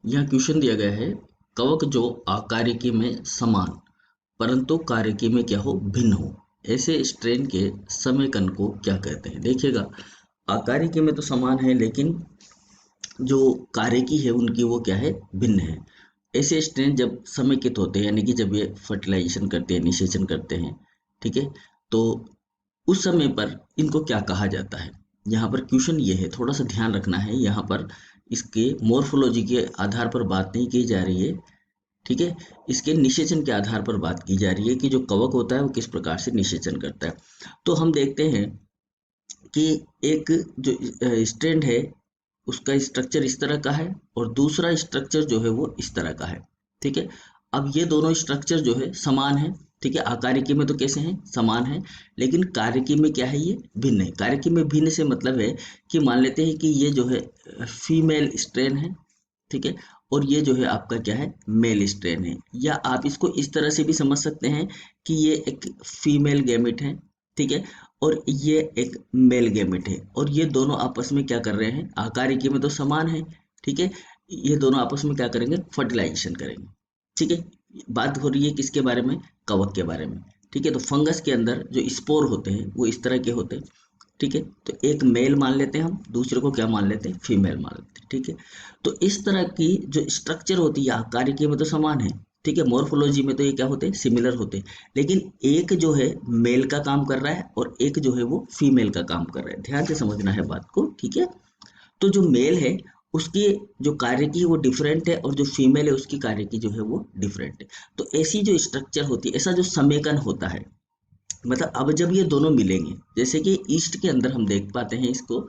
यह क्वेश्चन दिया गया है, कवक जो आकारिकी में समान परंतु कार्यकी में क्या हो, भिन्न हो, ऐसे स्ट्रेन के समेकन को क्या कहते हैं। देखिएगा, आकारिकी में तो समान है लेकिन जो कार्यकी है उनकी वो क्या है, भिन्न है। ऐसे स्ट्रेन जब समेकित होते हैं, यानी कि जब ये फर्टिलाइजेशन करते हैं, निषेचन करते हैं, ठीक है, तो उस समय पर इनको क्या कहा जाता है। यहाँ पर क्वेश्चन ये है, थोड़ा सा ध्यान रखना है। यहाँ पर इसके मॉर्फोलॉजी के आधार पर बात नहीं की जा रही है, ठीक है, इसके निषेचन के आधार पर बात की जा रही है कि जो कवक होता है वो किस प्रकार से निषेचन करता है। तो हम देखते हैं कि एक जो स्ट्रैंड है उसका स्ट्रक्चर इस तरह का है और दूसरा स्ट्रक्चर जो है वो इस तरह का है, ठीक है। अब ये दोनों स्ट्रक्चर जो है समान है, ठीक है, आकारिकी में तो कैसे हैं, समान है, लेकिन कार्यकी में क्या है, ये भिन्न है। कार्यकी में भिन्न से मतलब है कि मान लेते हैं कि ये जो है फीमेल स्ट्रेन है, ठीक है, और ये जो है आपका क्या है, मेल स्ट्रेन है। या आप इसको इस तरह से भी समझ सकते हैं कि ये एक फीमेल गैमेट है, ठीक है, और ये एक मेल गैमेट है, और ये दोनों आपस में क्या कर रहे हैं, आकारिकी में तो समान है, ठीक है, ये दोनों आपस में क्या करेंगे, फर्टिलाइजेशन करेंगे, ठीक है। बात हो रही है किसके बारे में, कवक के बारे में, ठीक है। तो फंगस के अंदर जो स्पोर होते हैं वो इस तरह के होते हैं, ठीक है। तो एक मेल मान लेते हैं हम, दूसरे को क्या मान लेते हैं, फीमेल मान लेते हैं, ठीक है। तो इस तरह की जो स्ट्रक्चर होती है आकारिकी में तो समान है, ठीक है, मॉर्फोलॉजी में तो ये क्या होते हैं, सिमिलर होते हैं, लेकिन एक जो है मेल का काम कर रहा है और एक जो है वो फीमेल का काम कर रहा है। ध्यान से समझना है बात को, ठीक है। तो जो मेल है उसकी जो कार्य की है वो डिफरेंट है और जो फीमेल है उसकी कार्य की जो है वो डिफरेंट है। तो ऐसी जो स्ट्रक्चर होती है, ऐसा जो समेकन होता है, मतलब अब जब ये दोनों मिलेंगे, जैसे कि ईस्ट के अंदर हम देख पाते हैं इसको,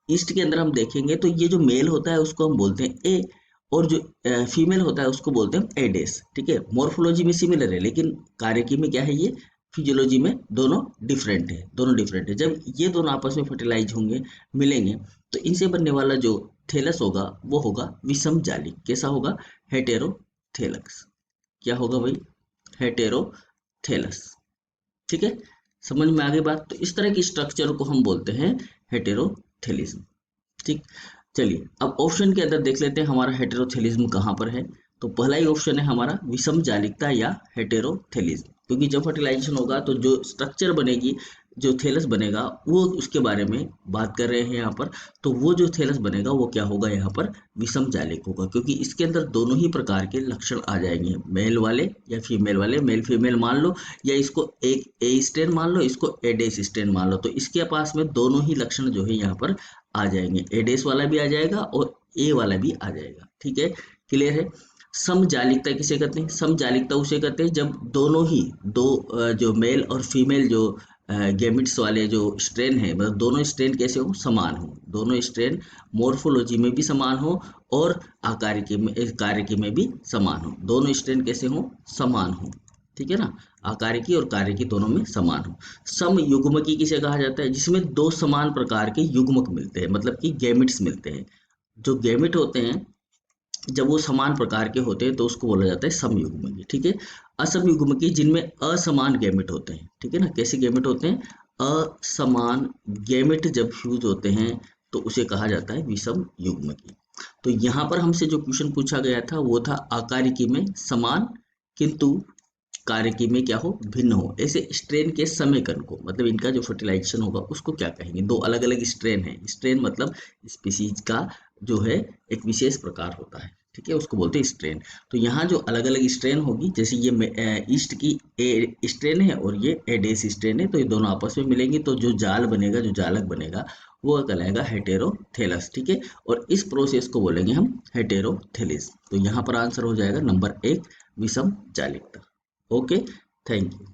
ईस्ट के अंदर हम देखेंगे तो ये जो मेल होता है उसको हम बोलते हैं ए, और जो फीमेल होता है उसको बोलते हैं एडेस, ठीक है। मॉर्फोलॉजी में सिमिलर है लेकिन कार्यकी में क्या है, ये फिजियोलॉजी में दोनों डिफरेंट है, दोनों डिफरेंट है। जब ये दोनों आपस में फर्टिलाइज होंगे, मिलेंगे, तो इनसे बनने वाला जो थैलस होगा वो होगा विषम जालिक। कैसा होगा, हेटेरोथैलस। क्या होगा भाई, हेटेरोथैलस, ठीक है। समझ में आ गई बात। तो इस तरह की स्ट्रक्चर को हम बोलते हैं हेटेरोथेलिज्म, ठीक। चलिए अब ऑप्शन के अंदर देख लेते हैं हमारा हेटेरोथेलिज्म कहाँ पर है। तो पहला ही ऑप्शन है हमारा विषम जालिकता या हेटेरोथेलिज्म, क्योंकि जब फर्टिलाइजेशन होगा तो जो स्ट्रक्चर बनेगी, जो थैलस बनेगा वो उसके बारे में बात कर रहे हैं यहाँ पर। तो वो जो थैलस बनेगा वो क्या होगा, यहाँ पर विषम जालिक होगा, क्योंकि इसके अंदर दोनों ही प्रकार के लक्षण आ जाएंगे, मेल वाले या फीमेल वाले। मेल फीमेल मान लो, या इसको एक ए स्ट्रेन मान लो, इसको एडेस स्ट्रेन मान लो, तो इसके पास में दोनों ही लक्षण जो है यहाँ पर आ जाएंगे, एडेस वाला भी आ जाएगा और ए वाला भी आ जाएगा, ठीक है। क्लियर है। समजालिकता किसे कहते हैं, समजालिकता उसे कहते हैं जब दोनों ही दो जो मेल और फीमेल जो गैमिट्स वाले जो स्ट्रेन है, मतलब दोनों स्ट्रेन कैसे हो, समान हो, दोनों स्ट्रेन मॉर्फोलॉजी में भी समान हो और आकारिकी में, कार्यकी में भी समान हो, दोनों स्ट्रेन कैसे हो, समान हो, ठीक है ना। आकारिकी और कार्यकी दोनों में समान हो। समयुग्मकी किसे कहा जाता है, जिसमें दो समान प्रकार के युग्मक मिलते हैं, मतलब कि गैमिट्स मिलते हैं। जो गैमिट होते हैं जब वो समान प्रकार के होते हैं तो उसको बोला जाता है समयुग्मकी, ठीक है। असमयुग्मकी जिनमें असमान गैमेट होते हैं, ठीक है ना। कैसे गैमेट होते हैं, असमान गैमेट जब फ्यूज होते हैं तो उसे कहा जाता है विषम युग्मकी। तो यहाँ पर हमसे जो क्वेश्चन पूछा गया था वो था आकारिकी में समान किंतु कार्यकी में क्या हो, भिन्न हो, ऐसे स्ट्रेन के समेकन को, मतलब इनका जो फर्टिलाइजेशन होगा उसको क्या कहेंगे। दो अलग अलग स्ट्रेन है, स्ट्रेन मतलब स्पीसीज का जो है एक विशेष प्रकार होता है, ठीक है, उसको बोलते हैं स्ट्रेन। तो यहाँ जो अलग अलग स्ट्रेन होगी, जैसे ये ईस्ट की ए स्ट्रेन है और ये एडेस स्ट्रेन है, तो ये दोनों आपस में मिलेंगे तो जो जाल बनेगा, जो जालक बनेगा वो कहलाएगा हेटेरोथेलस, ठीक है। और इस प्रोसेस को बोलेंगे हम हेटेरोथेलिज्म। तो यहाँ पर आंसर हो जाएगा नंबर 1, विषम जालिकता। Okay, thank you.